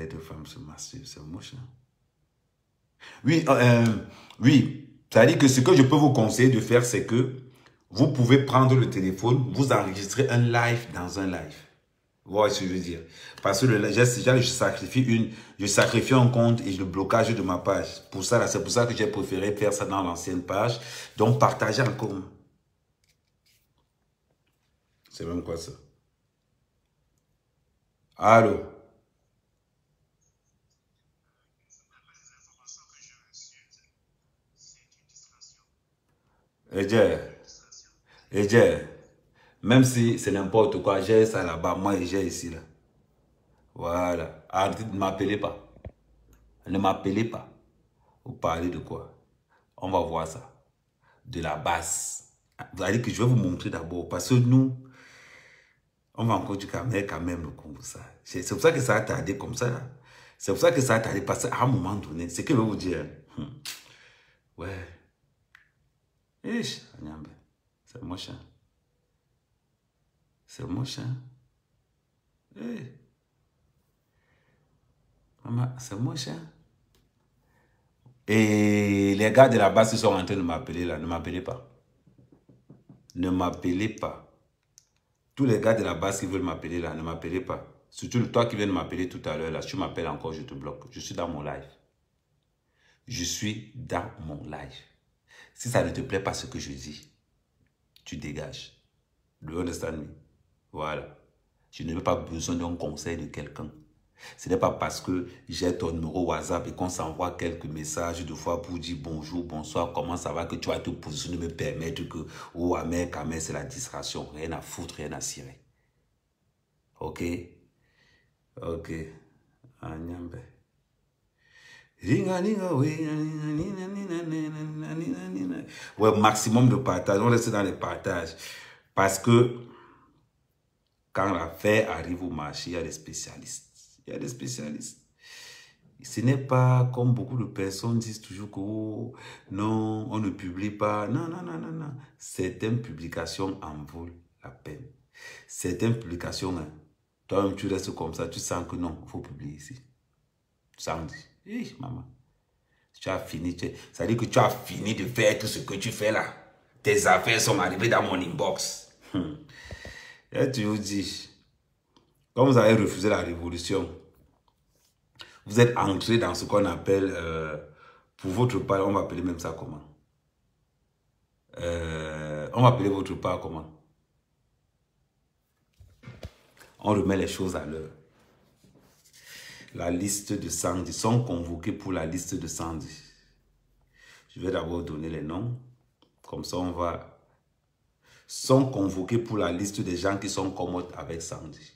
deux femmes se masturbent, c'est moche. Hein? Oui, oui. C'est-à-dire que ce que je peux vous conseiller de faire, c'est que vous pouvez prendre le téléphone, vous enregistrer un live dans un live. Vous voyez ce que je veux dire? Parce que je sacrifie un compte et le blocage de ma page. C'est pour ça que j'ai préféré faire ça dans l'ancienne page. Donc, partagez encore. C'est même quoi ça? Allô? Edje, même si c'est n'importe quoi, j'ai ça là-bas, moi et j'ai ici là. Voilà. Arrêtez de m'appeler pas. Ne m'appelez pas. Vous parlez de quoi? On va voir ça. De la base. Vous allez que je vais vous montrer d'abord. Parce que nous, on va encore du caméra quand même comme ça. C'est pour ça que ça a tardé comme ça. C'est pour ça que ça a tardé. Parce qu'à un moment donné, c'est que je vais vous dire. Ouais. C'est moche. C'est moche. Maman, c'est moche. Et les gars de la base, ils sont en train de m'appeler là. Ne m'appelez pas. Ne m'appelez pas. Tous les gars de la base qui veulent m'appeler là, ne m'appelez pas. Surtout toi qui viens de m'appeler tout à l'heure là. Si tu m'appelles encore, je te bloque. Je suis dans mon live. Je suis dans mon live. Si ça ne te plaît pas ce que je dis, tu dégages. Do you understand me? Voilà. Je n'ai pas besoin d'un conseil de quelqu'un. Ce n'est pas parce que j'ai ton numéro WhatsApp et qu'on s'envoie quelques messages de fois pour dire bonjour, bonsoir, comment ça va, que tu vas te positionner, me permettre que, oh, Amer, c'est la distraction. Rien à foutre, rien à cirer. Ok? Ok. Ouais, maximum de partage. On reste dans les partages. Parce que quand l'affaire arrive au marché, il y a des spécialistes. Il y a des spécialistes. Ce n'est pas comme beaucoup de personnes disent toujours que oh, non, on ne publie pas. Non, non, non, non, non. Certaines publications en vaut la peine. Certaines publications, hein, toi-même tu restes comme ça, tu sens que non, il faut publier ici. Tu sens, maman, tu as fini. Ça veut dire que tu as fini de faire tout ce que tu fais là. Tes affaires sont arrivées dans mon inbox. Et tu vous dis, quand vous avez refusé la révolution, vous êtes entré dans ce qu'on appelle, pour votre part, on va appeler même ça comment? On va appeler votre part comment? On remet les choses à l'heure. La liste de Sandy, sont convoqués pour la liste de Sandy. Je vais d'abord donner les noms. Comme ça, on va... Sont convoqués pour la liste des gens qui sont commodes avec Sandy.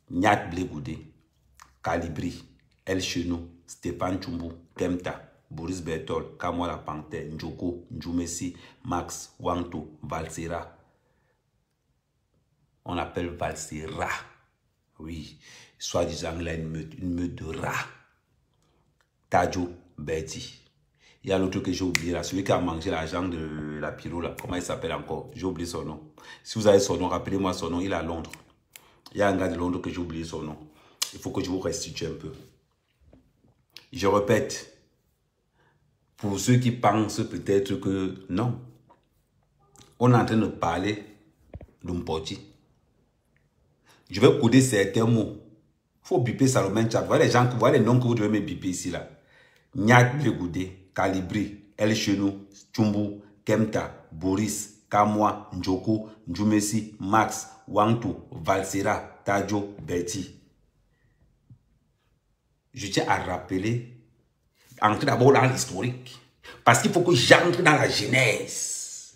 Nyat Blegoudé, Calibri, El Chenou, Stéphane Chumbu, Kemta, Boris Bertol, Kamwala Panthère, Njoko, Njumesi, Max, Wanto, Valsera. On appelle Valsera. Oui, soi-disant, il a une meute de rats. Tajo, Betty. Il y a l'autre que j'ai oublié là, celui qui a mangé l'argent de la pyro là. Comment il s'appelle encore? J'ai oublié son nom. Si vous avez son nom, rappelez-moi son nom, il est à Londres. Il y a un gars de Londres que j'ai oublié son nom. Il faut que je vous restitue un peu. Je répète, pour ceux qui pensent peut-être que non, on est en train de parler d'Umpoti. Je vais coder certains mots. Il faut biper Salomon Chap. Voilà les gens, voilà les noms que vous devez me biper ici là. Nyat Blegoudé, Calibri, El Chenou, Chumbu, Kemta, Boris, Kamwa, Njoko, Njumesi, Max, Wantu, Valsera, Tajo, Betty. Je tiens à rappeler, entrer d'abord dans l'historique. Parce qu'il faut que j'entre dans la genèse.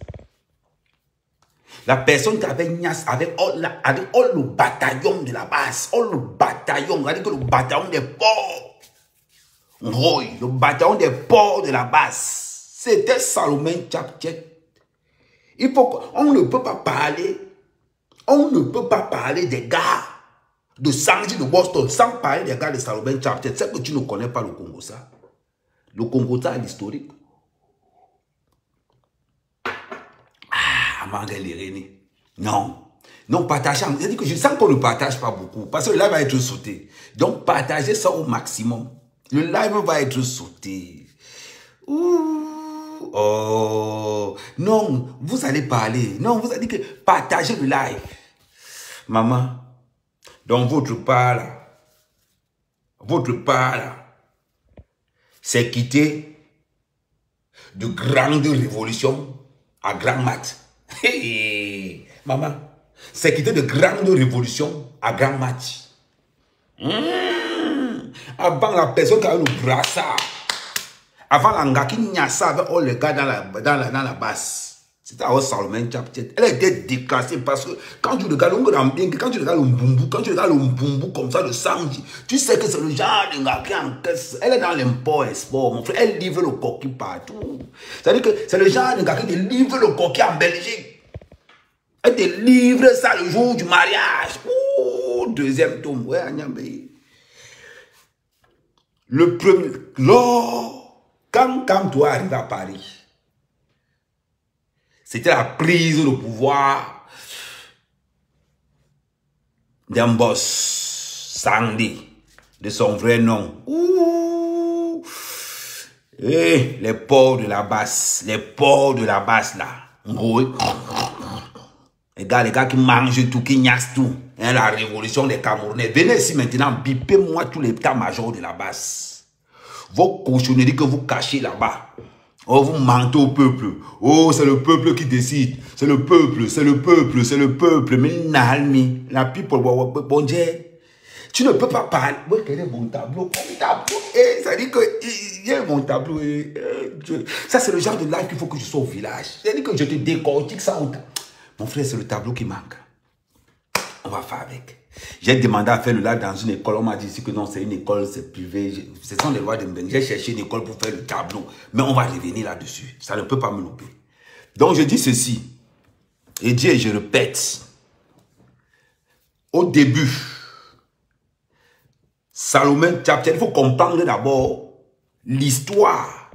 La personne qui avait Nias, avec all le bataillon de la base, all le bataillon, c'est-à-dire que le bataillon des porcs. Oui, le bataillon des porcs de la base. C'était Salomon Tchaptchet. Il faut qu'on ne peut pas parler. On ne peut pas parler des gars de Sandy de Boston sans parler des gars de Salomon Tchaptchet. C'est que tu ne connais pas le Congo ça. Le Congo ça, l'historique. Ah, Mangel Irénée. Non. Non, partagez. C'est-à-dire que je sens qu'on ne partage pas beaucoup. Parce que le live va être sauté. Donc, partagez ça au maximum. Le live va être sauté. Ouh, oh. Non, vous allez parler. Non, vous allez dire que partagez le live. Maman, dans votre part, c'est quitter de grandes révolutions à grand mat. Hey, maman, c'est quitter de grandes révolutions à grand match. Avant la personne qui a le brassard, avant la gars qui n'y a ça avec all les gars dans la basse. C'était à Salomon Chapter. Elle était déclassée parce que quand tu regardes quand tu regardes le mbumbu comme ça, le samedi, tu sais que c'est le genre de gars qui encaisse. Elle est dans l'import-export, mon frère. Elle livre le coquille partout. C'est-à-dire que c'est le genre de gars qui te livre le coquille en Belgique. Elle te livre ça le jour du mariage. Ouh, deuxième tome. Ouais, le premier. Quand toi arrives à Paris, c'était la prise de pouvoir d'un boss, Sandy, de son vrai nom. Ouh. Et les porcs de la basse, là. Gros. Les gars qui mangent tout, qui niassent tout. Hein, la révolution des Camerounais. Venez ici maintenant, bipez-moi tous les états-majors de la basse. Vos cochonneries que vous cachez là-bas. Oh, vous mentez au peuple. Oh, c'est le peuple qui décide. C'est le peuple, c'est le peuple, c'est le peuple. Mais Nalmi, la people, bon Dieu. Tu ne peux pas parler. Ouais, quel est mon tableau? Mon tableau. Ça dit que il y a mon tableau. Ça, c'est le genre de live qu'il faut que je sois au village. Ça dit que je te décortique ça. Mon frère, c'est le tableau qui manque. On va faire avec. J'ai demandé à faire le live dans une école. On m'a dit ici que non, c'est une école, c'est privé. Ce sont les lois de Mbeng. J'ai cherché une école pour faire le tableau. Mais on va revenir là-dessus. Ça ne peut pas me louper. Donc, je dis ceci. Et dis, et je répète. Au début, Salomon Chapter, il faut comprendre d'abord l'histoire.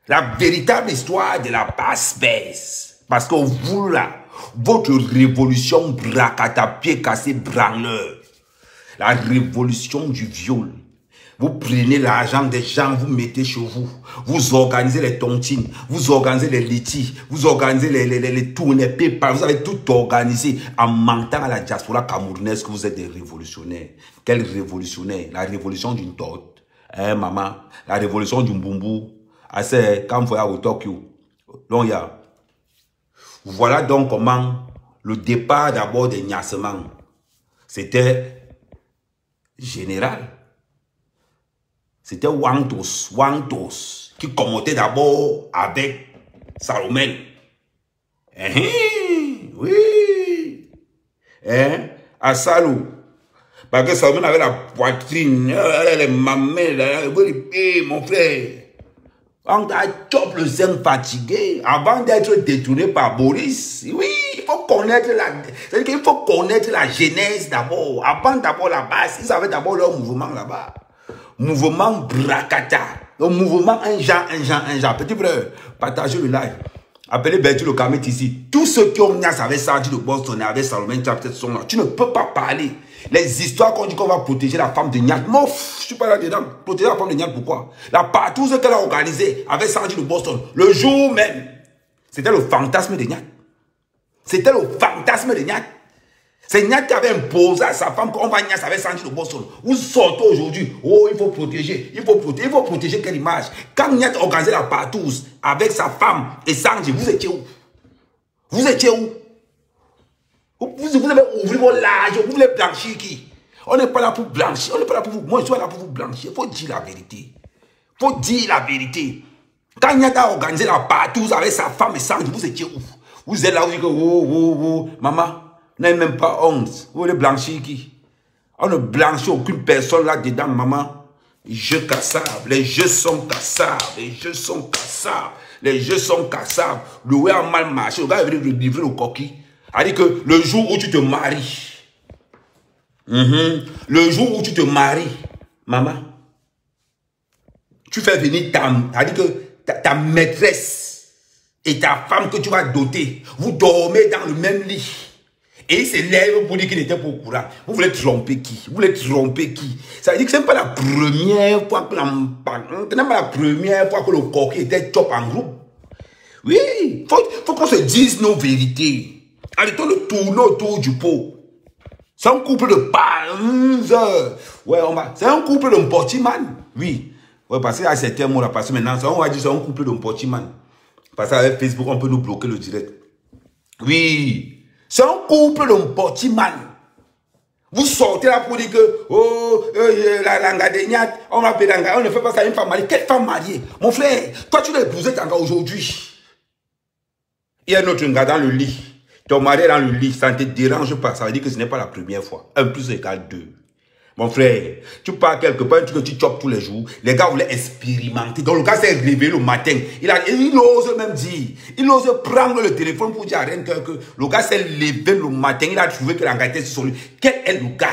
La véritable histoire de la basse-baisse. Parce que vous, là, votre révolution bracatapier cassé branleur. La révolution du viol. Vous prenez l'argent des gens, vous mettez chez vous. Vous organisez les tontines, vous organisez les litiges, vous organisez les tournées PayPal. Vous avez tout organisé en mentant à la diaspora camerounaise que vous êtes des révolutionnaires. Quel révolutionnaire? La révolution d'une torte. Hein, maman? La révolution du mbumbu. Ah, c'est quand vous voyez au Tokyo. Donc, il y a. Voilà donc comment le départ d'abord des Nyassements, c'était général. C'était Wantos, qui commentait d'abord avec Salomon. Oui. À Salou. Parce que Salomon avait la poitrine, les mamelles, mon frère. On a chopé le sein fatigué avant d'être détourné par Boris. Oui, il faut connaître c'est-à-dire qu'il faut connaître la genèse d'abord. Avant d'abord la base, ils avaient d'abord leur mouvement là-bas. Mouvement Brakata. Le mouvement un genre. Petit frère, partagez le live. Appelez Bertie le Kamet ici. Tous ceux qui ont niasse avec Sandy de Boston et avec Salomon Chapter sont là. Tu ne peux pas parler. Les histoires qu'on dit qu'on va protéger la femme de Niat. Moi, je suis pas là-dedans. Protéger la femme de Niat, pourquoi? La partouze qu'elle a organisée avec Sandy de Boston, le jour même, c'était le fantasme de Niat. C'était le fantasme de Niat. C'est Niat qui avait imposé à sa femme qu'on va niasse avec Sandy de Boston. Vous sortez aujourd'hui. Oh, il faut protéger. Il faut protéger quelle image? Quand Niat organisait la partouze avec sa femme et Sandy, vous étiez où? Vous étiez où? Vous avez ouvert vos larges, vous voulez blanchir qui? On n'est pas là pour blanchir, on n'est pas là pour vous. Moi, je suis là pour vous blanchir. Il faut dire la vérité. Il faut dire la vérité. Quand Niat a organisé la partouze avec sa femme et Sandy, vous étiez où? Vous êtes là, vous dites que, maman, n'avez même pas honte. Vous voulez blanchir qui? On ne blanchit aucune personne là-dedans, maman. Les jeux cassables, les jeux sont cassables, les jeux sont cassables, les jeux sont cassables. Le ouais a mal marché, le gars est venu livrer le coquille. Il dit que le jour où tu te maries, le jour où tu te maries, maman, tu fais venir ta maîtresse et ta femme que tu vas doter. Vous dormez dans le même lit. Et il s'élève pour dire qu'il n'était pas au courant. Vous voulez tromper qui? Vous voulez tromper qui? Ça veut dire que ce n'est pas la première fois que le coquille était top en groupe. Oui, faut qu'on se dise nos vérités. Arrêtons de tourner autour du pot. C'est un couple de panzers. Ouais, c'est un couple de portiman. Oui. Ouais, parce qu'il y a certains mots là, parce que maintenant, on va dire c'est un couple de portiman. Parce qu'avec Facebook, on peut nous bloquer le direct. Oui. C'est un couple de portiman. Vous sortez là pour dire que, oh, la langadeignat, on va appeler on ne fait pas ça à une femme mariée. Quelle femme mariée? Mon frère, toi tu l'as épousé aujourd'hui. Il y a un autre gars dans le lit. Ton mari est dans le lit, ça ne te dérange pas. Ça veut dire que ce n'est pas la première fois. 1 + 2. Mon frère, tu pars quelque part, tu chopes tous les jours. Les gars voulaient expérimenter. Donc le gars s'est réveillé le matin. Il ose même dire. Il ose prendre le téléphone pour dire à rien que le gars s'est levé le matin. Il a trouvé que la gars était sur lui. Quel est le gars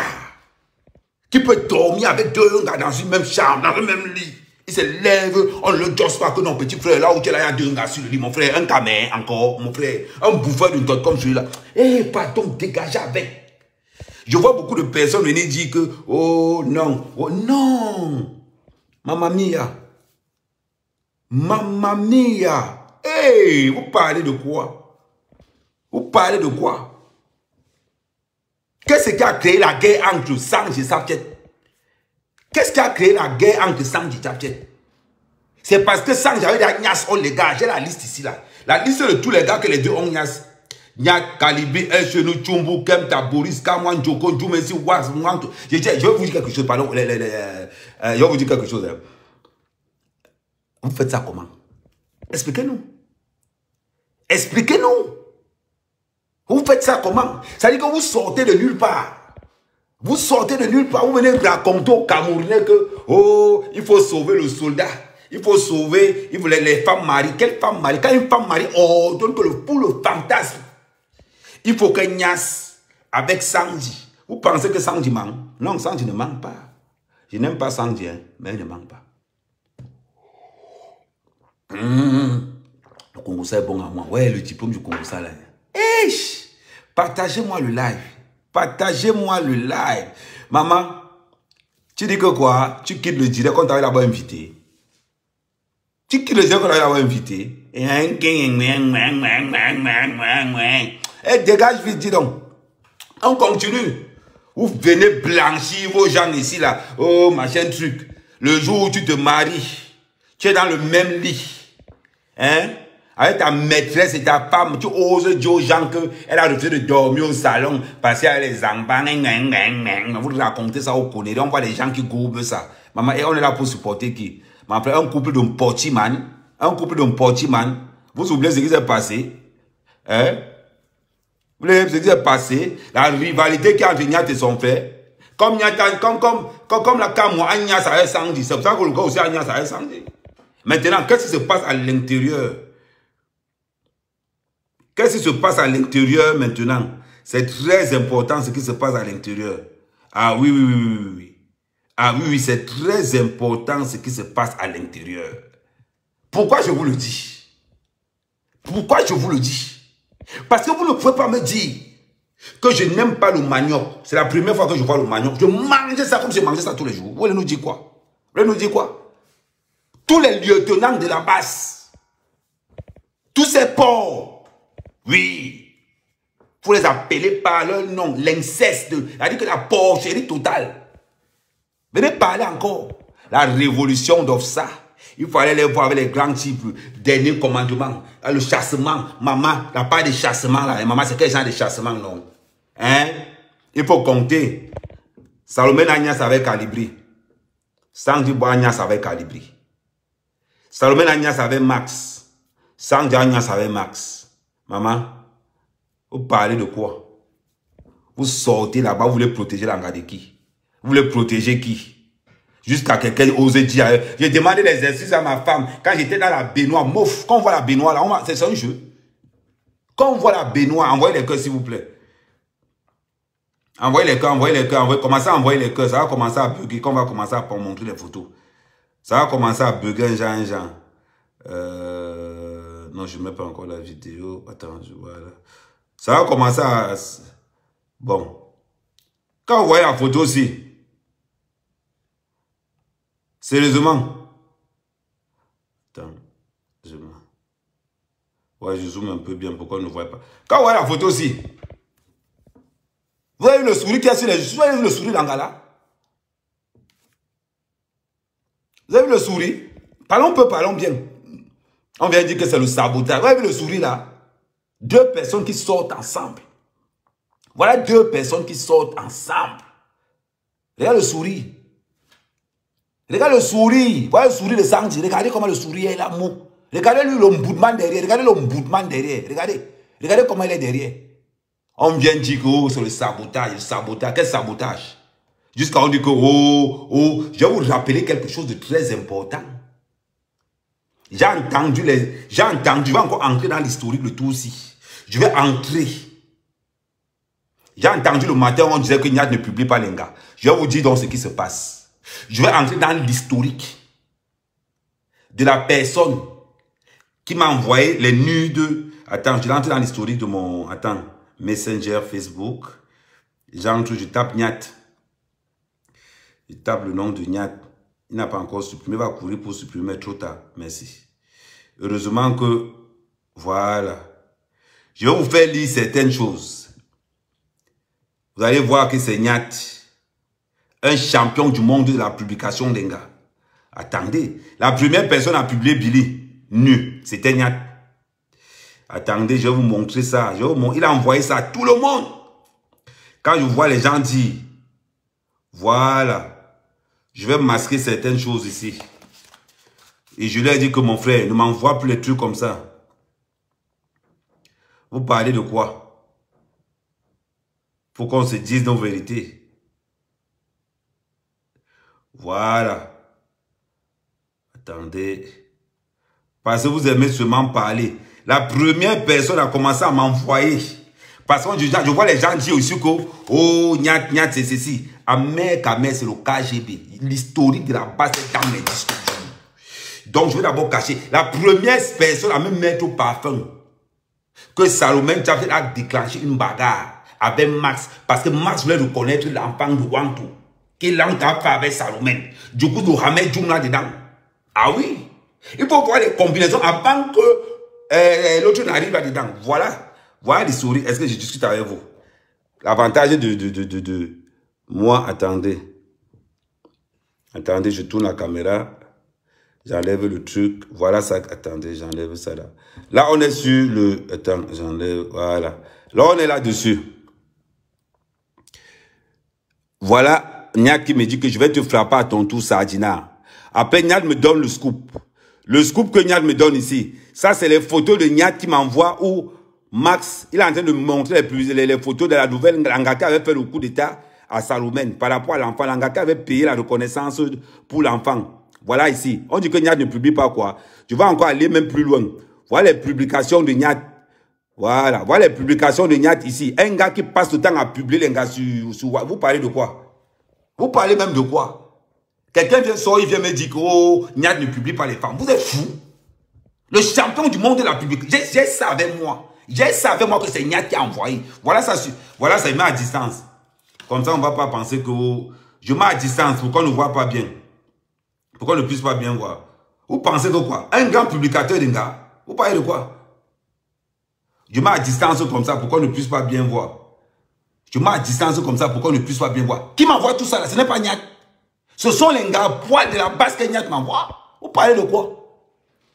qui peut dormir avec 2 gars dans une même chambre, dans le même lit? Il se lève, on ne le josse pas que non, petit frère, là où tu es là, il y a 2 gars sur le lit, mon frère, un caméra encore, mon frère, un bouffeur d'une tête comme celui-là. Eh, pardon, dégagez avec. Je vois beaucoup de personnes venir dire que, oh non, mamma mia, hey, vous parlez de quoi? Vous parlez de quoi? Qu'est-ce qui a créé la guerre entre Sanj et Snapchat? Qu'est-ce qui a créé la guerre entre Sanj et Snapchat? C'est parce que Sanj avait des Nias, oh les gars, j'ai la liste ici là. La liste de tous les gars que les deux ont Nias. Nyak, Kalibé, El Chenou, Tchumbu, Kemta, Boris, Kamwan, Djoko, Djoumesi, Wax, Mwanto. Je vais vous dire quelque chose, pardon. Je vais vous dire quelque chose. Vous faites ça comment? Expliquez-nous. Expliquez-nous. Vous faites ça comment? Ça veut dire que vous sortez de nulle part. Vous sortez de nulle part. Vous venez raconter aux Camerounais que, oh, il faut sauver le soldat. Il faut sauver, il voulait les femmes mariées. Quelle femme mariée? Quand une femme mariée ordonne que pour le fantasme, il faut que Nias avec Sanji. Vous pensez que Sanji manque? Non, Sanji ne manque pas. Je n'aime pas Sanji, hein, mais il ne manque pas. Le Congo est bon à moi. Ouais, le diplôme du Congo là. Partagez-moi le live. Partagez-moi le live. Maman, tu dis que quoi? Tu quittes le direct quand tu as là-bas invité. Tu quittes le direct quand tu as là-bas invité. Eh, dégage vite, dis donc. On continue. Vous venez blanchir vos gens ici, là. Oh, machin truc. Le jour où tu te maries, tu es dans le même lit. Hein? Avec ta maîtresse et ta femme, tu oses dire aux gens qu'elle a refusé de dormir au salon parce qu'elle a les enfants. Vous racontez ça au conneries. On voit les gens qui goubent ça. Maman, et on est là pour supporter qui? Maman, un couple d'un portiman. Un couple d'un portiman. Vous oubliez ce qui s'est passé? Hein? Vous voulez ce qui s'est passé? La rivalité qui a entre Niat et son frère. Comme la Kamwa, Agnès avec Sanji. C'est pour ça que le gars aussi Agnès avec Sanji. Maintenant, qu'est-ce qui se passe à l'intérieur? Qu'est-ce qui se passe à l'intérieur maintenant? C'est très important ce qui se passe à l'intérieur. Ah oui, oui, oui, oui, oui. Ah oui, oui, c'est très important ce qui se passe à l'intérieur. Pourquoi je vous le dis? Pourquoi je vous le dis? Parce que vous ne pouvez pas me dire que je n'aime pas le manioc. C'est la première fois que je vois le manioc. Je mangeais ça comme je mangeais ça tous les jours. Vous voulez nous dire quoi? Vous voulez nous dire quoi? Tous les lieutenants de la base, tous ces porcs, oui, vous les appelez par leur nom, l'inceste, c'est-à-dire que la porcherie totale. Venez parler encore. La révolution d'Ofsa. Il faut aller les voir avec les grands types. Dernier commandement. Le chassement. Maman, la part de chassement là. Et maman, c'est quel genre de chassement, non? Hein? Il faut compter. Salomé Agnès avec Calibri. Sanji Agnès avec Calibri. Salomé Agnès avec Max. Sanji Agnès avec Max. Maman, vous parlez de quoi? Vous sortez là-bas, vous voulez protéger l'anga de qui? Vous voulez protéger qui? Jusqu'à quelqu'un ose dire. J'ai demandé des exercices à ma femme quand j'étais dans la baignoire. Mouf, quand on voit la baignoire là, c'est un jeu. Quand on voit la baignoire, envoyez les cœurs s'il vous plaît. Envoyez les cœurs, envoyez les cœurs. Commencez à envoyer les cœurs. Ça va commencer à bugger. Quand on va commencer à montrer les photos. Ça va commencer à bugger un genre. Non, je ne mets pas encore la vidéo. Attends, je vois là. Ça va commencer à... Bon. Quand vous voyez la photo aussi, sérieusement. Attends, ouais, je zoome un peu bien, pourquoi on ne voit pas. Quand vous voyez la photo aussi, vous avez vu le sourire qui est sur les joues, vous avez vu le sourire d'Angala? Vous avez vu le sourire? Parlons peu, parlons bien. On vient dire que c'est le sabotage. Vous avez vu le sourire là? Deux personnes qui sortent ensemble. Voilà deux personnes qui sortent ensemble. Regarde le sourire. Regardez le sourire. Voilà le sourire de Sanji. Regardez comment le sourire est là. Regardez lui l'ombudsman derrière. Regardez l'ombudsman derrière. Regardez. Regardez comment il est derrière. On vient dire que oh, c'est le sabotage. Le sabotage. Quel sabotage? Jusqu'à on dit que oh, je vais vous rappeler quelque chose de très important. J'ai entendu, je vais encore entrer dans l'historique de tout aussi. Je vais entrer. J'ai entendu le matin, on disait que Niad ne publie pas les gars. Je vais vous dire donc ce qui se passe. Je vais entrer dans l'historique de la personne qui m'a envoyé les nudes. Attends, je vais entrer dans l'historique de mon Messenger, Facebook. J'entre, je tape Niad. Je tape le nom de Niad. Il n'a pas encore supprimé, il va courir pour supprimer trop tard. Merci. Heureusement que, voilà. Je vais vous faire lire certaines choses. Vous allez voir que c'est Niad, un champion du monde de la publication des gars. Attendez, la première personne à publier Billy, nu, c'était Niad. Attendez, je vais vous montrer ça. Il a envoyé ça à tout le monde. Quand je vois les gens dire, voilà. Je vais masquer certaines choses ici. Et je leur ai dit que mon frère, ne m'envoie plus les trucs comme ça. Vous parlez de quoi? Faut qu'on se dise nos vérités. Voilà. Attendez. Parce que vous aimez seulement parler. La première personne a commencé à m'envoyer. Parce que je vois les gens dire aussi que oh, Niad, c'est ceci. Amer, c'est le KGB. L'historique de la base est dans les discussions. Donc, je vais d'abord cacher. La première personne à me mettre au parfum que Salomon Chapter a déclenché une bagarre avec Max. Parce que Max voulait reconnaître l'enfant de Wantou. Qu'il a fait avec Salomon. Du coup, nous ramène Jumla dedans. Ah oui. Il faut voir les combinaisons avant que l'autre n'arrive là-dedans. Voilà. Voilà les souris. Est-ce que je discute avec vous? L'avantage de moi, attendez. Attendez, je tourne la caméra. J'enlève le truc. Voilà ça. Attendez, j'enlève ça là. Là, on est sur le... Attends, j'enlève. Voilà. Là, on est là-dessus. Voilà. Niad qui me dit que je vais te frapper à ton tour, Sardina. Après, Niad me donne le scoop. Le scoop que Niad me donne ici. Ça, c'est les photos de Niad qui m'envoie où Max, il est en train de me montrer les photos de la nouvelle. Langaka avait fait le coup d'état à Salomon par rapport à l'enfant. Langaka avait payé la reconnaissance pour l'enfant. Voilà ici. On dit que Niad ne publie pas quoi. Je vais encore aller même plus loin. Voilà les publications de Niad. Voilà. Voilà les publications de Niad ici. Un gars qui passe le temps à publier les gars sur vous parlez de quoi? Vous parlez même de quoi? Quelqu'un vient sortir, il vient me dire que oh, Niad ne publie pas les femmes. Vous êtes fous? Le champion du monde de la publication. J'ai ça avec moi. J'ai ça avec moi que c'est Niad qui a envoyé. Voilà ça, il met à distance. Comme ça, on ne va pas penser que oh, je mets à distance pour qu'on ne voit pas bien. Pour qu'on ne puisse pas bien voir. Vous pensez que quoi? Un grand publicateur d'un gars. Vous parlez de quoi? Je mets à distance comme ça pour qu'on ne puisse pas bien voir. Je mets à distance comme ça pour qu'on ne puisse pas bien voir. Qui m'envoie tout ça là? Ce n'est pas Niad. Ce sont les gars poils de la base que Niad m'envoie. Vous parlez de quoi?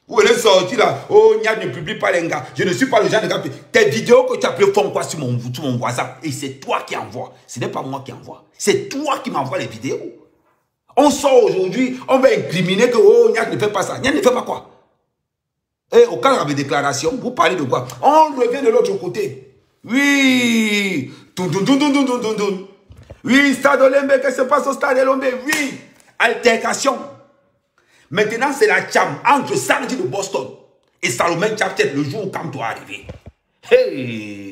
Vous allez sortir là. Oh, Niad ne publie pas les gars. Je ne suis pas le genre de gars. Tes vidéos que tu as pris font quoi sur mon WhatsApp? Et c'est toi qui envoie. Ce n'est pas moi qui envoie. C'est toi qui m'envoie les vidéos. On sort aujourd'hui, on va incriminer que oh, Niad ne fait pas ça. Niad ne fait pas quoi? Et au cas de déclaration, vous parlez de quoi? On revient de l'autre côté. Oui. Oui, Stade Olympique, qu'est-ce qui se passe au Stade Olympique? Oui. Altercation. Maintenant, c'est la cham entre Sanji de Boston et Salomon Chapter le jour où Kam doit arriver. Hey.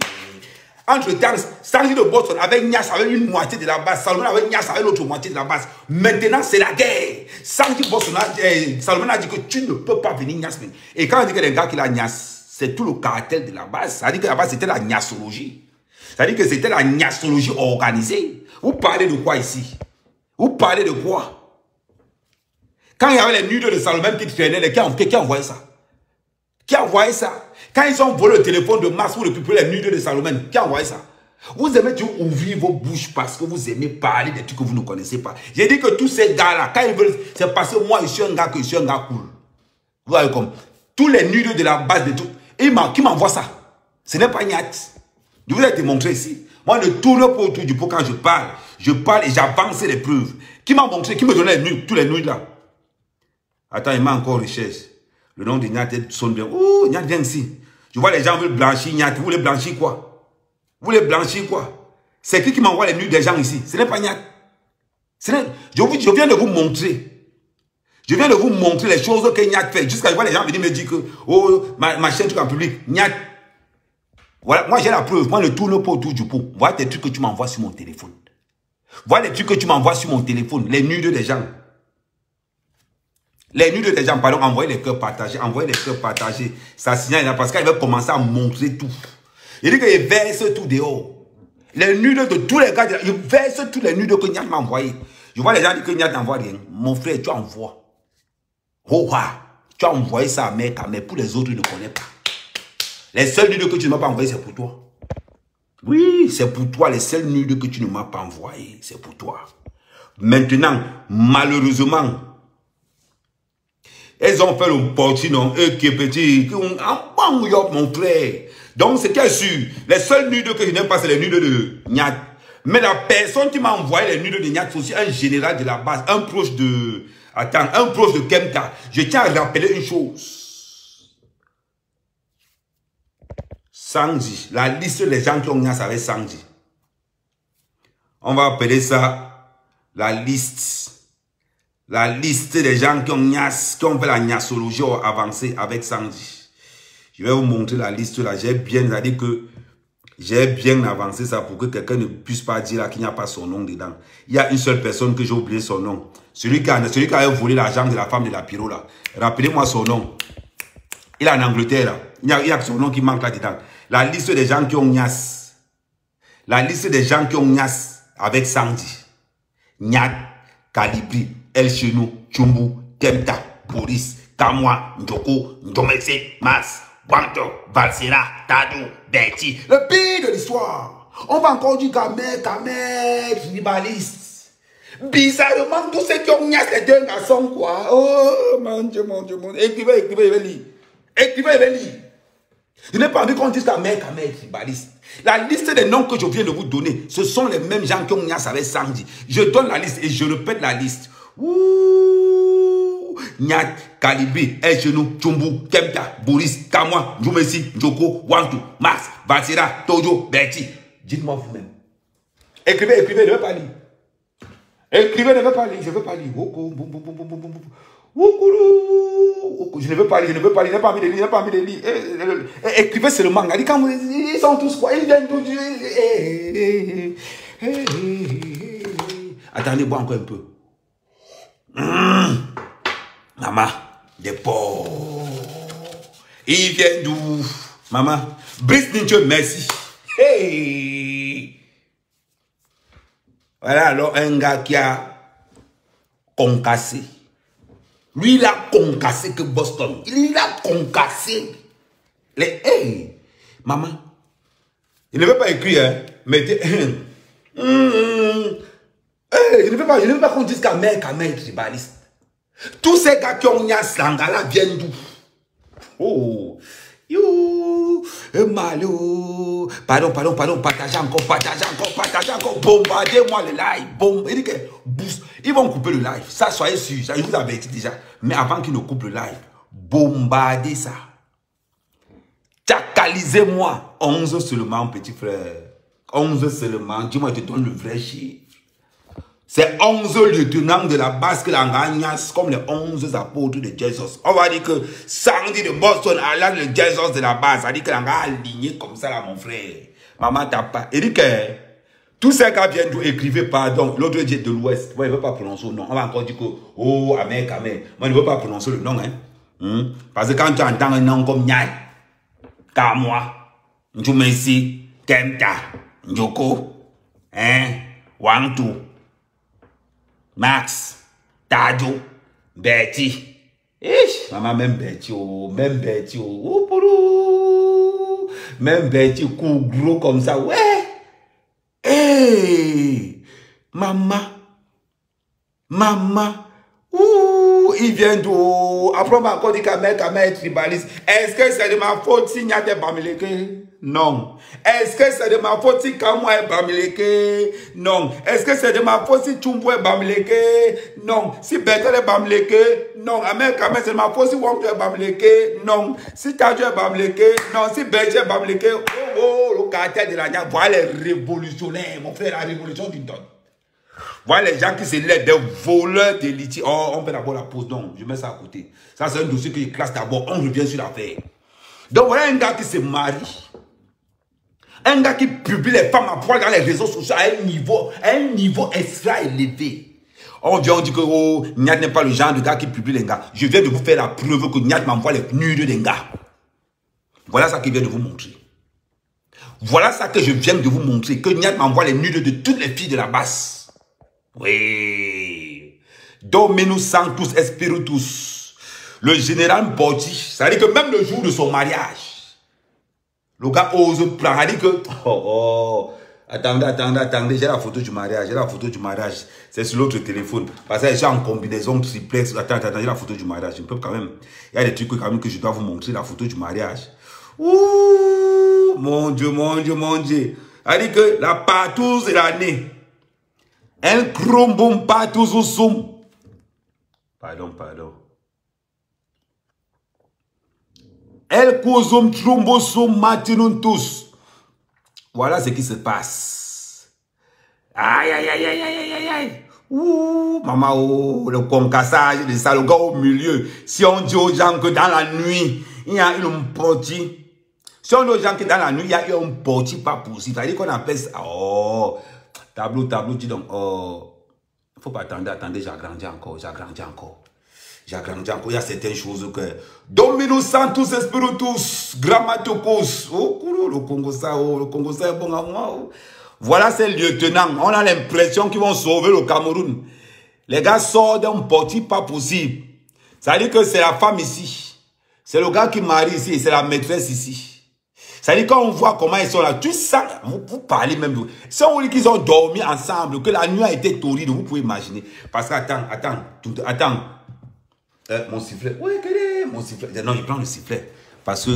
Entre-temps, Sanji de Boston avec Nias avec une moitié de la base, Salomon avec Nias avec l'autre moitié de la base. Maintenant, c'est la guerre. Sanji Boston, Salomon a dit que tu ne peux pas venir Nias. Et quand on dit que les gars qui a Nias, c'est tout le caractère de la base. Ça dit que la base, c'était la Niasologie. C'est-à-dire que c'était la gnassologie organisée. Vous parlez de quoi ici? Vous parlez de quoi? Quand il y avait les nudes de Salomon qui traînaient, qui a envoyé ça? Qui a envoyé ça? Quand ils ont volé le téléphone de Mars pour récupérer les nudes de Salomon, qui a envoyé ça? Vous aimez toujours ouvrir vos bouches parce que vous aimez parler des trucs que vous ne connaissez pas. J'ai dit que tous ces gars-là, quand ils veulent, c'est parce que moi, je suis un gars cool. Vous voyez comme, tous les nudes de la base de tout, qui m'envoie ça? Ce n'est pas Nyat. Je vous ai démontré ici. Moi, je ne tourne pas autour du pot quand je parle. Je parle et j'avance les preuves. Qui m'a montré, qui me donnait les nudes, tous les nudes là? Attends, il m'a encore recherché. Le nom de Nyat sonne bien. Oh, Nyat vient ici. Je vois les gens veulent blanchir Nyat. Vous voulez blanchir quoi? Vous voulez blanchir quoi? C'est qui m'envoie les nudes des gens ici? Ce n'est pas Nyat. Je viens de vous montrer. Je viens de vous montrer les choses que Nyat fait. Jusqu'à ce que les gens venir me dire que, oh, ma chaîne truc en public, Nyat. Voilà, moi j'ai la preuve. Moi, ne tourne pas autour du pot. Voilà des trucs que tu m'envoies sur mon téléphone. Voilà les trucs que tu m'envoies sur mon téléphone. Les nudes des gens. Les nudes des gens, pardon, envoyez les cœurs partagés. Envoyez les cœurs partagés. Ça signale là parce qu'il va commencer à montrer tout. Il dit qu'il verse tout dehors. Les nudes de tous les gars, il verse tous les nudes que Nyat m'a envoyé. Je vois les gens dire que Nyat n'envoie rien. Mon frère, tu envoies. Oh, tu as envoyé ça à mec, mais pour les autres, ils ne connaissent pas. Les seuls nudes que tu ne m'as pas envoyé, c'est pour toi. Oui, c'est pour toi. Les seuls nudes que tu ne m'as pas envoyé, c'est pour toi. Maintenant, malheureusement, elles ont fait le portillon, eux qui est petit, qui ont un bon mon frère. Donc, c'était sûr. Les seuls nudes que je n'aime pas, c'est les nudes de Nyat. Mais la personne qui m'a envoyé les nudes de Nyat, c'est aussi un général de la base, un proche de... Attends, un proche de Kemta. Je tiens à rappeler une chose. Sanji, la liste des gens qui ont Nyas avec Sanji. On va appeler ça la liste. La liste des gens qui ont Nyas, qui ont fait la Nyasologie avancée avec Sanji. Je vais vous montrer la liste là. J'ai bien avancé ça pour que quelqu'un ne puisse pas dire qu'il n'y a pas son nom dedans. Il y a une seule personne que j'ai oublié son nom. Celui qui a volé l'argent de la femme de la pyro là. Rappelez-moi son nom. Il est en Angleterre là. Il y a son nom qui manque là dedans. La liste des gens qui ont Nyas. La liste des gens qui ont Nyas avec Sanji. Nyat, Kalibri, El Chenou, Chumbu, Kemta, Boris, Kamwa, Njoko, Ndomese, Mas, Wanto, Valsera, Tadou, Betty. Le pire de l'histoire. On va encore dire Kamer, tribaliste. Bizarrement, tous ceux qui ont Nyas, les deux garçons, quoi. Oh, mon Dieu. Écrivez, lire. Écrivez, lire. Je n'ai pas envie qu'on dise Kamer, tribaliste. La liste des noms que je viens de vous donner, ce sont les mêmes gens qui ont Nyas avec Sanji. Je donne la liste et je répète la liste. Ouh, Nyat, Kalibri, El Chenou, Chumbu, Kemta, Boris, Kamwa, Njumesi, Njoko, Wantu, Mars, Vatsira, Tojo, Betty. Dites-moi vous-même. Écrivez, ne veux pas lire. Écrivez, ne veux pas lire. Je ne veux pas lire. Je ne veux pas lire, je n'ai pas envie de lire, Écrivez seulement. Ils sont tous quoi? Ils viennent tous. Attendez, bois encore un peu. Maman, des pauvres. Ils viennent d'où? Maman, Brice Nincho, merci. Hey! Voilà alors un gars qui a concassé. Lui, il a concassé que Boston. Il a concassé. Hey, maman. Il ne veut pas écrire, hein. Mettez. Je ne veux pas qu'on dise Kamer tribaliste. Tous ces gars qui ont Nyas Langala viennent d'où? Oh. Malo. Pardon. Partagez encore. Bombardez-moi le live. Il dit que boost. Ils vont couper le live. Ça, soyez sûr. Ça, je vous avais dit déjà. Mais avant qu'ils ne coupent le live, bombardez ça. Tchakalisez-moi. 11 seulement, petit frère. 11 seulement. Dis-moi, je te donne le vrai chiffre. C'est 11 lieutenants de la base que l'Angagnas, comme les 11 apôtres de Jésus. On va dire que Sandy de Boston a l'air de Jésus de la base. Ça dit que l'Anga a aligné comme ça là, mon frère. Maman t'as pas. Il dit que tous ces gars viennent d'écrire pardon. L'autre dit de l'Ouest. Moi, il ne veut pas prononcer le nom. On va encore dire que, oh, Amen. Moi, il ne veut pas prononcer le nom. Hein. Parce que quand tu entends un nom comme Nyai, Kamwa, Njumesi, Kemta, Njoko, hein, Wangtu, Max, Tajo, Betty. Maman, même Betty, oh, même Betty, oh, oh, même Betty, coup gros comme ça, ouais. Hey, maman, ouh, il vient d'où? Après, on m'a encore dit qu'à est tribaliste. Est-ce que c'est de ma faute si Nyat est Bamileke? Non. Est-ce que c'est de ma faute si Kamou est Bamileke? Non. Est-ce que c'est de ma faute si Chumbo est Bamileke? Non. Si Bertel est Bamileke? Non. Amel Kamel, c'est de ma faute si Wangtu est Bamileke? Non. Si Tadjo est Bamileke? Non. Si Berger est Bamileke? Oh, le caractère de la Nyat. Voilà les révolutionnaires, mon frère, la révolution du don. Voilà les gens qui se lèvent, des voleurs de litiges. Oh, on fait d'abord la pause. Non, je mets ça à côté. Ça, c'est un dossier que je classe d'abord. On revient sur l'affaire. Donc, voilà un gars qui se marie. Un gars qui publie les femmes à poil dans les réseaux sociaux à un niveau extra élevé. On vient, on dit que oh, Nyat n'est pas le genre de gars qui publie les gars. Je viens de vous faire la preuve que Nyat m'envoie les nudes des gars. Voilà ça qu'il vient de vous montrer. Voilà ça que je viens de vous montrer. Que Nyat m'envoie les nudes de toutes les filles de la basse. Oui. Dominus Sanctus Spiritus. Le général Botti, ça veut dire que même le jour de son mariage, le gars ose prendre. Ça veut dire que... Attendez, j'ai la photo du mariage. C'est sur l'autre téléphone. Parce que j'ai en combinaison triplex. Attends, j'ai la photo du mariage. Je peux quand même... Il y a des trucs quand même que je dois vous montrer, la photo du mariage. Ouh, mon Dieu. Ça veut dire que la partouze de l'année. Un chromboum partout au zoom. Pardon. El kozum trombosum matinun tous. Voilà ce qui se passe. Aïe. Ouh, maman, oh, le concassage, le sale gars au milieu. Si on dit aux gens que dans la nuit, il y a une portie. Si on dit aux gens que dans la nuit, il y a une portie pas possible. Ça veut dire qu'on appelle ça. Oh. Tableau, dis donc, il ne faut pas attendre, j'agrandis encore. Il y a certaines choses que... Dominus Sanctus Spiritus, Grammaticus. Oh, le Congo ça est bon à moi. Oh. Voilà ces lieutenants, on a l'impression qu'ils vont sauver le Cameroun. Les gars sortent d'un porti pas possible. Ça veut dire que c'est la femme ici. C'est le gars qui marie ici, c'est la maîtresse ici. Ça veut dire quand on voit comment ils sont là, tu sens, vous parlez même de... Si on dit qu'ils ont dormi ensemble, que la nuit a été torride, vous pouvez imaginer. Parce que, attends. Mon sifflet. Oui, quel est mon sifflet? Non, il prend le sifflet. Parce que,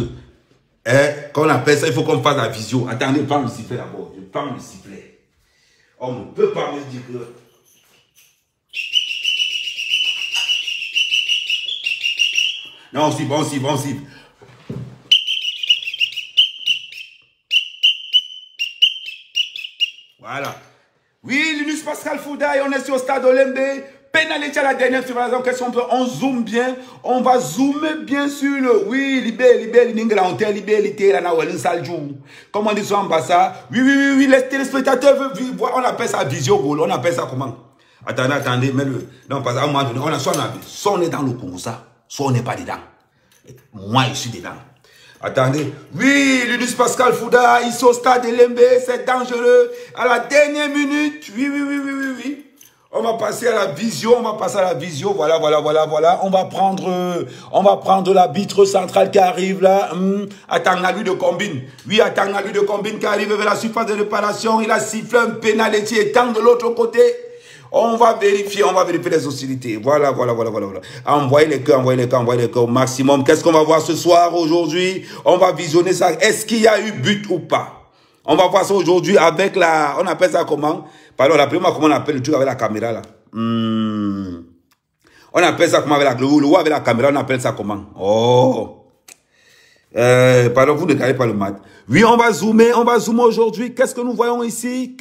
quand on appelle ça, il faut qu'on fasse la visio. Attendez, prends le sifflet d'abord. Je prends le sifflet. On ne peut pas me dire que... Non, on cible. Voilà. Oui, Linus Pascal Foudaï, on est sur le stade Olembe. Pénalité à la dernière surveillance. Question, on zoome bien. On va zoomer bien sur le... Oui, libé, comme on dit sur l'ambassade. Oui, les téléspectateurs veulent voir. On appelle ça visio goal. On appelle ça comment? Attendez, mais le... Non, parce qu'à un moment donné, soit on est dans le Congo, ça, soit on n'est pas dedans. Moi, je suis dedans. Attendez. Oui, Linus Pascal Fouda, ici au stade de Lembe, c'est dangereux. À la dernière minute, oui. On va passer à la visio, voilà. On va prendre l'arbitre central qui arrive là. Atangnalu de combine. Oui, Atangnalu de combine qui arrive vers la surface de réparation. Il a sifflé un pénalty étant de l'autre côté. On va vérifier les hostilités. Voilà. Envoyez les cœurs au maximum. Qu'est-ce qu'on va voir ce soir, aujourd'hui? On va visionner ça. Est-ce qu'il y a eu but ou pas? On va voir ça aujourd'hui avec la... On appelle ça comment? Pardon, rappelez-moi comment on appelle le truc avec la caméra là. On appelle ça comment avec le haut avec la caméra, on appelle ça comment? Oh. Pardon, vous ne regardez pas le mat. Oui, on va zoomer aujourd'hui. Qu'est-ce que nous voyons ici?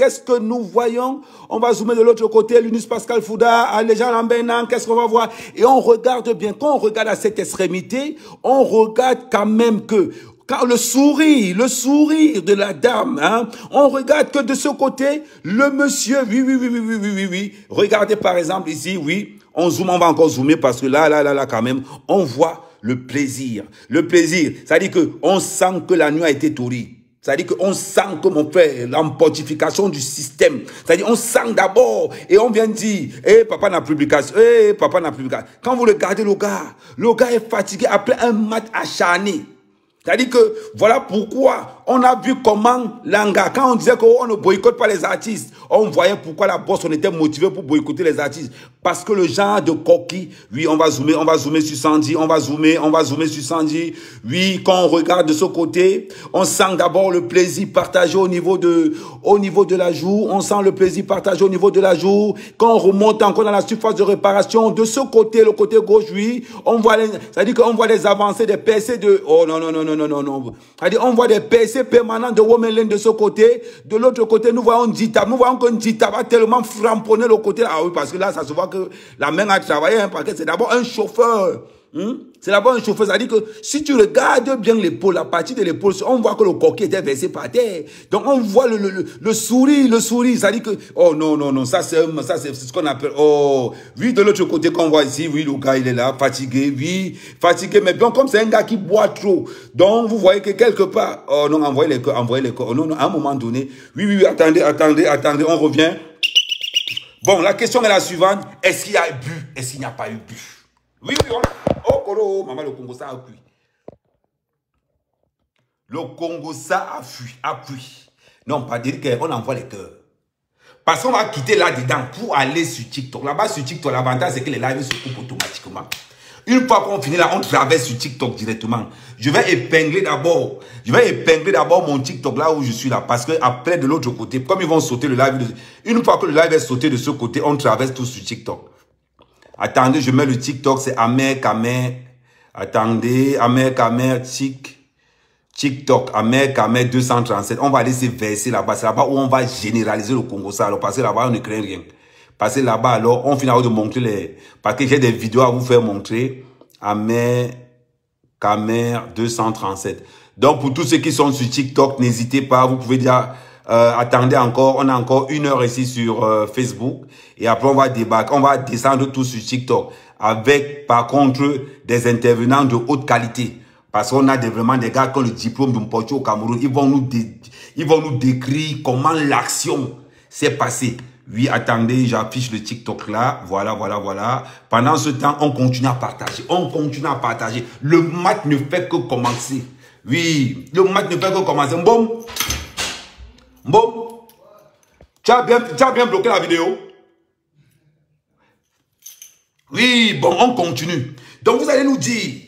On va zoomer de l'autre côté, Linus Pascal Fouda, Aléjan Lambenan, qu'est-ce qu'on va voir? Et on regarde bien, quand on regarde à cette extrémité, on regarde quand même que, car le sourire de la dame, hein, on regarde que de ce côté, le monsieur, oui. Regardez par exemple ici, oui, on va encore zoomer parce que là, quand même, on voit le plaisir. C'est-à-dire que on sent que la nuit a été torride. C'est-à-dire qu'on sent, comme on fait, l'emportification du système. C'est-à-dire on sent d'abord et on vient dire, papa n'a plus publication, papa n'a plus publication. Quand vous regardez le gars est fatigué après un match acharné. C'est-à-dire que voilà pourquoi on a vu comment Langa, quand on disait qu'on ne boycotte pas les artistes, on voyait pourquoi la bosse, on était motivé pour boycotter les artistes. Parce que le genre de coquille, oui, on va zoomer sur Sandy, on va zoomer sur Sandy. Oui, quand on regarde de ce côté, on sent d'abord le plaisir partagé au niveau de la joue. On sent le plaisir partagé au niveau de la joue. Quand on remonte encore dans la surface de réparation, de ce côté, le côté gauche, oui, on voit c'est-à-dire qu'on voit des avancées, des percées de, oh non. C'est-à-dire, on voit des percées permanentes de Women Lane de ce côté. De l'autre côté, nous voyons Dita. Nous voyons que Dita va tellement framponner le côté. Ah oui, parce que là, ça se voit que la main a travaillé, hein, parce que c'est d'abord un chauffeur. C'est d'abord un chauffeur. C'est-à-dire que si tu regardes bien l'épaule, la partie de l'épaule, on voit que le coquille était versé par terre. Donc, on voit le sourire. C'est-à-dire que, oh non, ça c'est ce qu'on appelle, oh, oui, de l'autre côté qu'on voit ici, oui, le gars, il est là, fatigué, oui, fatigué, mais bien, comme c'est un gars qui boit trop, donc, vous voyez que quelque part, oh non, envoyez les corps, non, à un moment donné, oui, attendez, on revient. Bon, la question est la suivante, est-ce qu'il y a bu? Est-ce qu'il n'y a pas eu bu? Oui, oh, Koro, maman, le Congo, ça a cuit. Le Congo, ça a cuit. Non, pas dire qu'on envoie les cœurs. Parce qu'on va quitter là-dedans pour aller sur TikTok. Là-bas, sur TikTok, l'avantage, c'est que les lives se coupent automatiquement. Une fois qu'on finit là, on traverse sur TikTok directement. Je vais épingler d'abord mon TikTok là où je suis là. Parce que après, de l'autre côté, comme ils vont sauter le live, une fois que le live est sauté de ce côté, on traverse tout sur TikTok. Attendez, je mets le TikTok, c'est Amer Kamer. Attendez, Amer Kamer, TikTok, Amer Kamer 237. On va aller se verser là-bas. C'est là-bas où on va généraliser le Congo ça. Alors, parce que là-bas, on ne craint rien. Parce que là-bas, alors, on finira de montrer les... Parce que j'ai des vidéos à vous faire montrer. Amer Kamer 237. Donc, pour tous ceux qui sont sur TikTok, n'hésitez pas. Vous pouvez dire... attendez encore, on a encore 1 heure ici sur Facebook et après on va débarquer, on va descendre tout sur TikTok avec par contre des intervenants de haute qualité parce qu'on a vraiment des gars qui ont le diplôme de Mpocho au Cameroun, ils vont nous décrire comment l'action s'est passée. Oui, attendez, j'affiche le TikTok là, voilà. Pendant ce temps, on continue à partager, le match ne fait que commencer. Oui, le match ne fait que commencer. Bon, tu as bien bloqué la vidéo? Oui, bon, on continue. Donc, vous allez nous dire,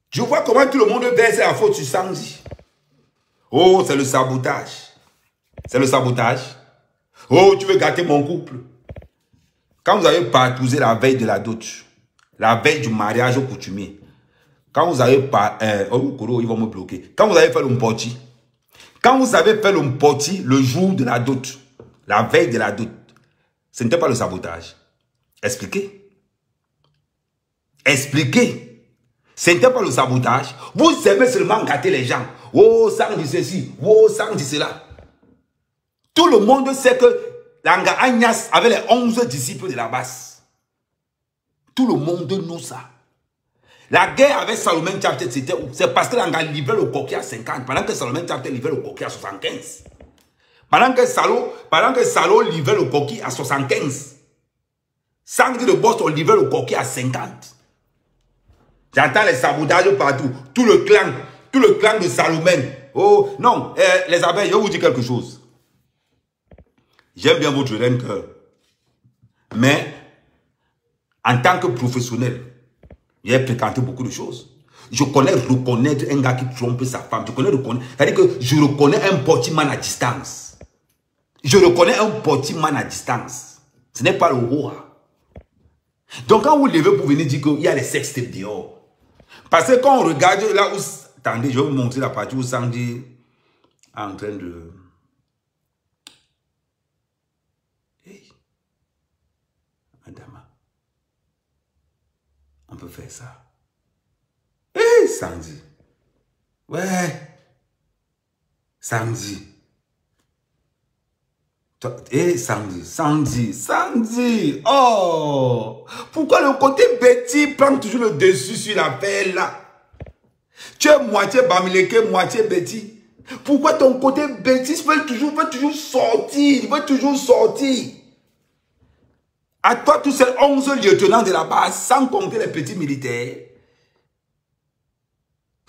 je vois comment tout le monde verse la faute sur Sandy. Oh, c'est le sabotage. C'est le sabotage. Oh, tu veux gâter mon couple. Quand vous avez partousé la veille de la dot, la veille du mariage au coutumier, quand vous avez ils vont me bloquer. Quand vous avez fait le mpoti, quand vous avez fait le mpoti le jour de la dot, la veille de la dot, ce n'était pas le sabotage. Expliquez. Ce n'était pas le sabotage. Vous aimez seulement gâter les gens. Oh, sang dit ceci. Oh, sang dit cela. Tout le monde sait que Langa Agnas avait les 11 disciples de la base. Tout le monde nous ça. La guerre avec Salomon Tchapté, c'est parce que Langa livrait le coquille à 50, pendant que Salomon Tchapté livrait le coquille à 75. Pendant que Salo livrait le coquille à 75. Sandy de Boston livrait le coquille à 50. J'entends les sabotages partout. Tout le clan de Salomon. Oh, non, les abeilles, je vais vous dire quelque chose. J'aime bien votre cœur. Mais, en tant que professionnel, j'ai fréquenté beaucoup de choses. Je connais reconnaître un gars qui trompe sa femme. C'est-à-dire que je reconnais un portiman à distance. Ce n'est pas le roi. Donc quand vous levez pour venir dire qu'il y a les sextapes dehors. Parce que quand on regarde là où... Attendez, je vais vous montrer la partie où Sandy est en train de... Hey. Madame. On peut faire ça. Hé, Sandy. Ouais. Sandy. Hé, Sandy. Oh. Pourquoi le côté Betty prend toujours le dessus sur la pelle là? Tu es moitié Bamileke, moitié Betty. Pourquoi ton côté bêtise veut toujours sortir, veut toujours sortir? À toi, tous ces 11 lieutenants de la base, sans compter les petits militaires.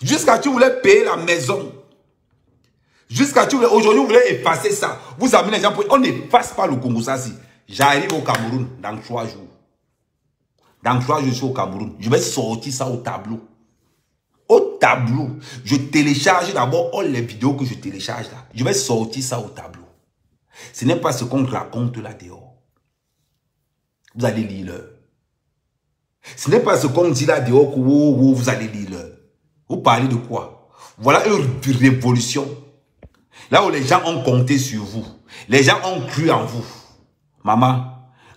Jusqu'à tu voulais payer la maison. Jusqu'à tu voulais, aujourd'hui, vous voulez effacer ça. Vous amenez les gens pour... On n'efface pas le Congo, ça, si. J'arrive au Cameroun dans 3 jours. Dans 3 jours, je suis au Cameroun. Je vais sortir ça au tableau. Au tableau. Je télécharge d'abord les vidéos que je télécharge là. Je vais sortir ça au tableau. Ce n'est pas ce qu'on raconte là dehors. Vous allez lire l'heure. Ce n'est pas ce qu'on dit là dehors que vous allez lire l'heure. Vous parlez de quoi? Voilà une révolution. Là où les gens ont compté sur vous. Les gens ont cru en vous. Maman,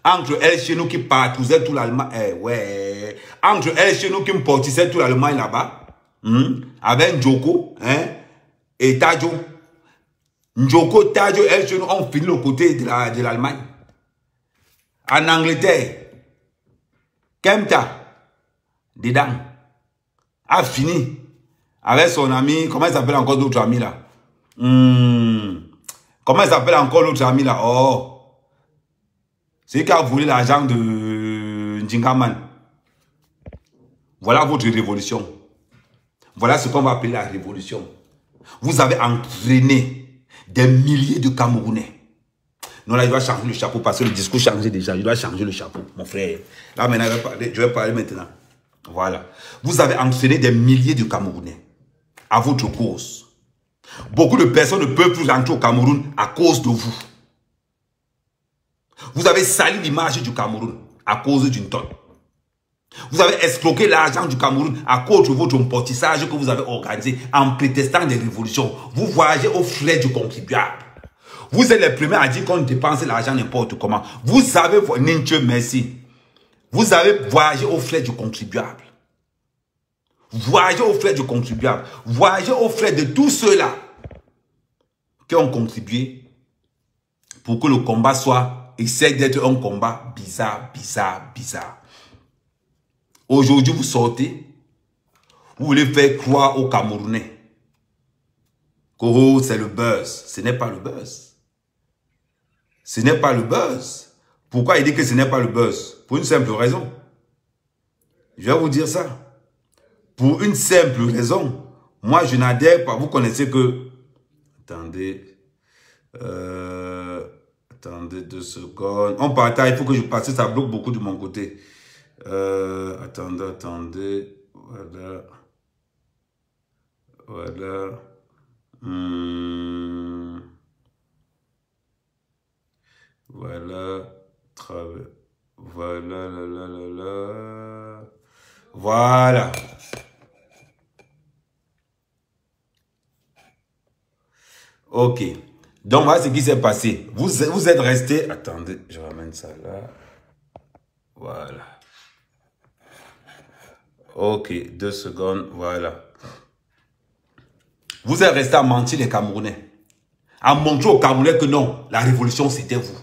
entre elle chez nous qui partousait tout l'Allemagne, ouais, entre elle chez nous qui me portissait tout l'Allemagne là-bas, avec Njoko, et Tadjo. Njoko, Tadjo, elle chez nous ont fini le côté de l'Allemagne. En Angleterre, Kemta, dedans, a fini avec son ami, comment il s'appelle encore l'autre ami là? Comment il s'appelle encore l'autre ami là? Oh, c'est qui a volé l'argent de Ndingaman. Voilà votre révolution. Voilà ce qu'on va appeler la révolution. Vous avez entraîné des milliers de Camerounais. Non, là, je dois changer le chapeau parce que le discours changeait déjà. Je dois changer le chapeau, mon frère. Là, maintenant, je vais parler maintenant. Voilà. Vous avez entraîné des milliers de Camerounais à votre cause. Beaucoup de personnes ne peuvent plus rentrer au Cameroun à cause de vous. Vous avez sali l'image du Cameroun à cause d'une tonne. Vous avez escroqué l'argent du Cameroun à cause de votre portissage que vous avez organisé en prétextant des révolutions. Vous voyagez aux frais du contribuable. Vous êtes les premiers à dire qu'on dépense l'argent n'importe comment. Vous avez, merci. Vous avez voyagé aux frais du contribuable. Voyagez aux frais du contribuable. Voyagez aux frais de tous ceux-là qui ont contribué pour que le combat soit, essaie d'être un combat bizarre, bizarre, bizarre. Aujourd'hui, vous sortez, vous voulez faire croire aux Camerounais que oh, c'est le buzz. Ce n'est pas le buzz. Ce n'est pas le buzz. Pourquoi il dit que ce n'est pas le buzz? Pour une simple raison. Je vais vous dire ça. Pour une simple raison. Moi, je n'adhère pas. Vous connaissez que... Attendez. Attendez 2 secondes. On partage. Il faut que je passe. Ça bloque beaucoup de mon côté. Attendez. Voilà. Voilà. Voilà. Voilà. Voilà. Ok. Donc, voilà ce qui s'est passé. Vous êtes resté... Attendez, je ramène ça là. Voilà. Ok, 2 secondes. Voilà. Vous êtes resté à mentir les Camerounais. À montrer aux Camerounais que non, la révolution, c'était vous.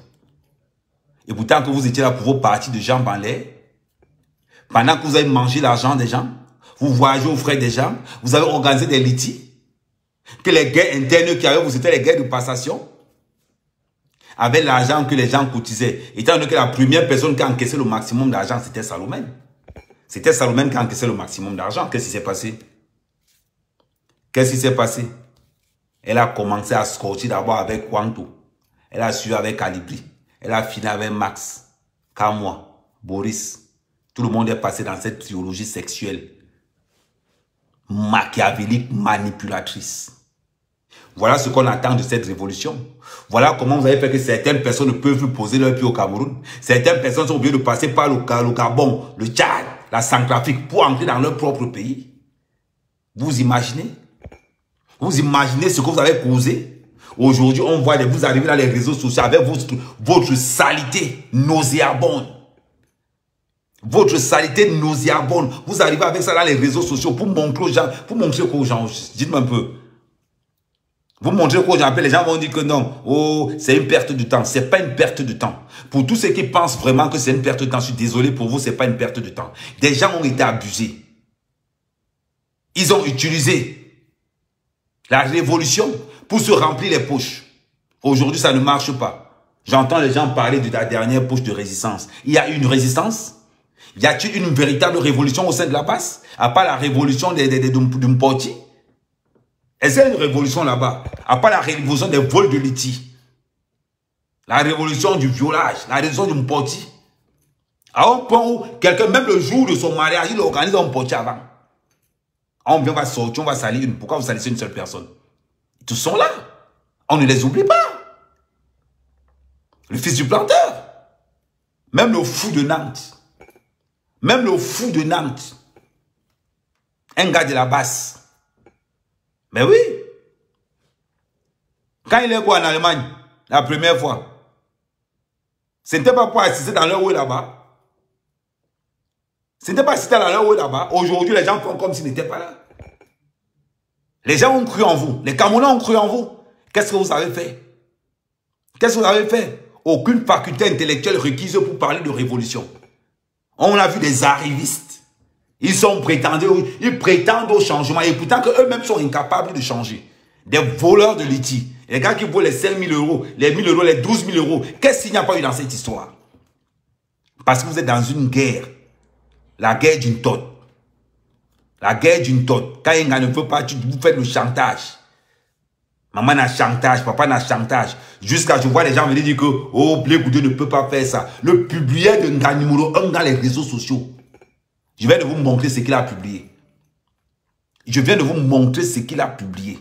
Et pourtant que vous étiez là pour vos partis de jambes en l'air, pendant que vous avez mangé l'argent des gens, vous voyagez aux frais des gens, vous avez organisé des litiges, que les guerres internes qui avaient, vous étiez les guerres de passation, avec l'argent que les gens cotisaient. Étant donné que la première personne qui a encaissé le maximum d'argent, c'était Salomène. C'était Salomène qui a encaissé le maximum d'argent. Qu'est-ce qui s'est passé? Qu'est-ce qui s'est passé? Elle a commencé à sortir d'abord avec Kwanto. Elle a suivi avec Calibri. Elle a fini avec Max, Kamwa, Boris. Tout le monde est passé dans cette théologie sexuelle. Machiavélique, manipulatrice. Voilà ce qu'on attend de cette révolution. Voilà comment vous avez fait que certaines personnes ne peuvent plus poser leur pied au Cameroun. Certaines personnes sont obligées de passer par le Gabon, le Tchad, la Centrafrique pour entrer dans leur propre pays. Vous imaginez? Vous imaginez ce que vous avez causé? Aujourd'hui, on voit vous arriver dans les réseaux sociaux avec votre saleté nauséabonde. Votre saleté nauséabonde. Vous arrivez avec ça dans les réseaux sociaux pour montrer aux gens. Pour montrer aux gens. Dites-moi un peu. Vous montrez aux gens. Après, les gens vont dire que non. Oh, c'est une perte de temps. C'est pas une perte de temps. Pour tous ceux qui pensent vraiment que c'est une perte de temps, je suis désolé pour vous, c'est pas une perte de temps. Des gens ont été abusés. Ils ont utilisé la révolution pour se remplir les poches. Aujourd'hui, ça ne marche pas. J'entends les gens parler de la dernière poche de résistance. Il y a une résistance? Y a-t-il une véritable révolution au sein de la base? À part la révolution de Mpoti? Est-ce qu'il y a une révolution là-bas? À part la révolution des vols de Liti? La révolution du violage? La révolution du Mpoti? À un point où quelqu'un, même le jour de son mariage, il organise un Mpoti avant. On vient, on va sortir, on va salir une. Pourquoi vous salissez une seule personne? Ils tous sont là. On ne les oublie pas. Le fils du planteur. Même le fou de Nantes. Même le fou de Nantes. Un gars de la basse. Mais oui. Quand il est quoi en Allemagne, la première fois, ce n'était pas pour assister dans leur rôle là-bas. Ce n'était pas assister dans leur rôle là-bas. Aujourd'hui, les gens font comme s'ils n'étaient pas là. Les gens ont cru en vous. Les Camerounais ont cru en vous. Qu'est-ce que vous avez fait? Qu'est-ce que vous avez fait? Aucune faculté intellectuelle requise pour parler de révolution. On a vu des arrivistes. Ils prétendent au changement et pourtant qu'eux-mêmes sont incapables de changer. Des voleurs de Liti. Les gars qui volent les 5 000 euros, les 1 000 euros, les 12 000 euros. Qu'est-ce qu'il n'y a pas eu dans cette histoire? Parce que vous êtes dans une guerre. La guerre d'une tote. La guerre d'une tote. Quand un gars ne veut pas, vous faites le chantage. Maman n'a chantage, papa n'a chantage. Jusqu'à je vois les gens venir dire que oh, Blé Goudé ne peut pas faire ça. Le publié de Nga numéro 1 dans les réseaux sociaux. Je viens de vous montrer ce qu'il a publié. Je viens de vous montrer ce qu'il a publié.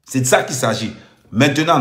C'est de ça qu'il s'agit. Maintenant,